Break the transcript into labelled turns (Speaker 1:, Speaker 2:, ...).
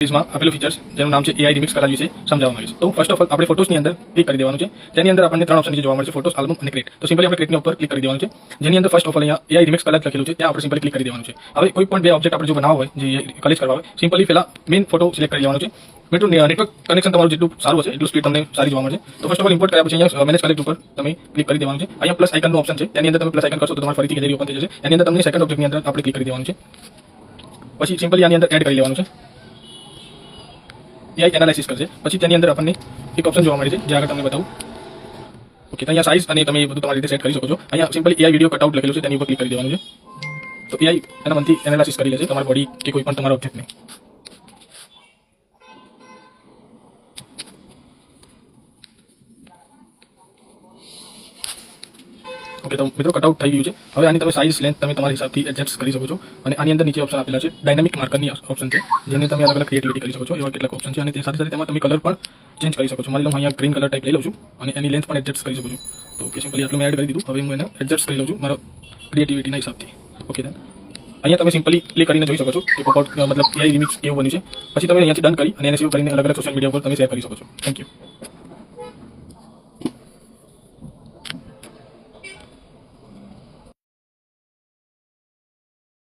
Speaker 1: માં આપેલું ફીચર્સ જેનું નામ છે AI રિમિક્સ કલર વિશે સમજાવવામાં આવ્યું છે. તો ફર્સ્ટ ઓફ ઓલ આપણે ફોટોસની અંદર ક્લિક કરી દેવાનું છે. તેની અંદર આપણને ત્રણ ઓપ્શન નીચે જોવા મળશે, ફોટોસ, આલ્બમ અને ક્રિએટ. તો સિમ્પલી આપણે ક્રિએટની ઉપર ક્લિક કરી દેવાનું છે. જેની અંદર ફર્સ્ટ ઓફ ઓલ અહીંયા AI રિમિક્સ કલર લખેલું છે, ત્યાં આપણે સિમ્પલી ક્લિક કરી દેવાનું છે. હવે કોઈ પણ બે ઓબ્જેક્ટ આપણે જો બનાવવા હોય, જે કલેક્ટ કરવા હોય, સિમ્પલી પહેલા મેઇન ફોટો સિલેક્ટ કરી લેવાનો છે. મિત્રો નેટવર્ક કનેક્શન તમારું જેટલું સારું હશે એટલું સ્પીડ તમને સારી જોવા મળશે. તો ફર્સ્ટ ઓફ ઓલ ઇમ્પોર્ટ કર્યા પછી અહીંયા મેનેજ કલેક્ટ ઉપર તમે ક્લિક કરી દેવાનું છે. અહીંયા પ્લસ આઇકનનો ઓપ્શન છે, તેની અંદર તમે પ્લસ આઇકન કરશો તો તમારે ફરીથી ગેલેરી ઓપન થઈ જશે. એની અંદર તમને સેકન્ડ ઓબ્જેક્ટની અંદર આપણે ક્લિક કરી દેવાનું છે. પછી સિમ્પલી આની અંદર એડ કરી લેવાનું છે. AI એનાલિસિસ કરશે. પછી તેની અંદર આપણને એક ઓપ્શન જોવા મળે છે, જે આગળ તમને બતાવું. ઓકે, તો અહીંયા સાઇઝ અને તમે બધું તમારી રીતે સેટ કરી શકો છો. અહીંયા સિમ્પલી AI વિડિયો કટઆઉટ લખેલું છે, તેની ઉપર ક્લિક કરી દેવાનું છે. તો AI એના મનથી એનાલિસિસ કરી લેશે તમારી બોડી કે કોઈ પણ તમારા ઓબ્જેક્ટને. ઓકે, તો મિત્રો કટઆઉટ થઈ ગયું છે. હવે આની તમે સાઇઝ લેન્થ તમે તમારા હિસાબથી એડજસ્ટ કરી શકો છો. અને આની અંદર નીચે ઓપ્શન આપેલા છે, ડાયનામિક માર્કરની ઓપ્શન છે, જેને તમે અલગ અલગ ક્રિએટિવિટી કરી શકો છો. એવા કેટલાક ઓપ્શન છે અને તે સાથે સાથે તેમાં તમે કલર પણ ચેન્જ કરી શકો છો. માની લો હું અહીંયા ગ્રીન કલર ટાઈપ લઈ લઉં છું અને એની લેન્થ પણ એડજસ્ટ કરી શકું છું. તો ઓકે, સિમ્પલી આટલું મેં એડ કરી દીધું. હવે હું એને એડજસ્ટ કરી લઉં છું મારા ક્રિએટિવિટીના હિસાબથી. ઓકે, then અહીંયા તમે સિમ્પલી ક્લિક કરીને જોઈ શકો છો કે પોપઆઉટ મતલબ AI રિમિક્સ કેવું બન્યું છે. પછી તમે અહીંયાથી ડન કરી અને એને સેવ કરીને અલગ અલગ સોશિયલ મીડિયા પર તમે શેર કરી શકો છો. Thank you.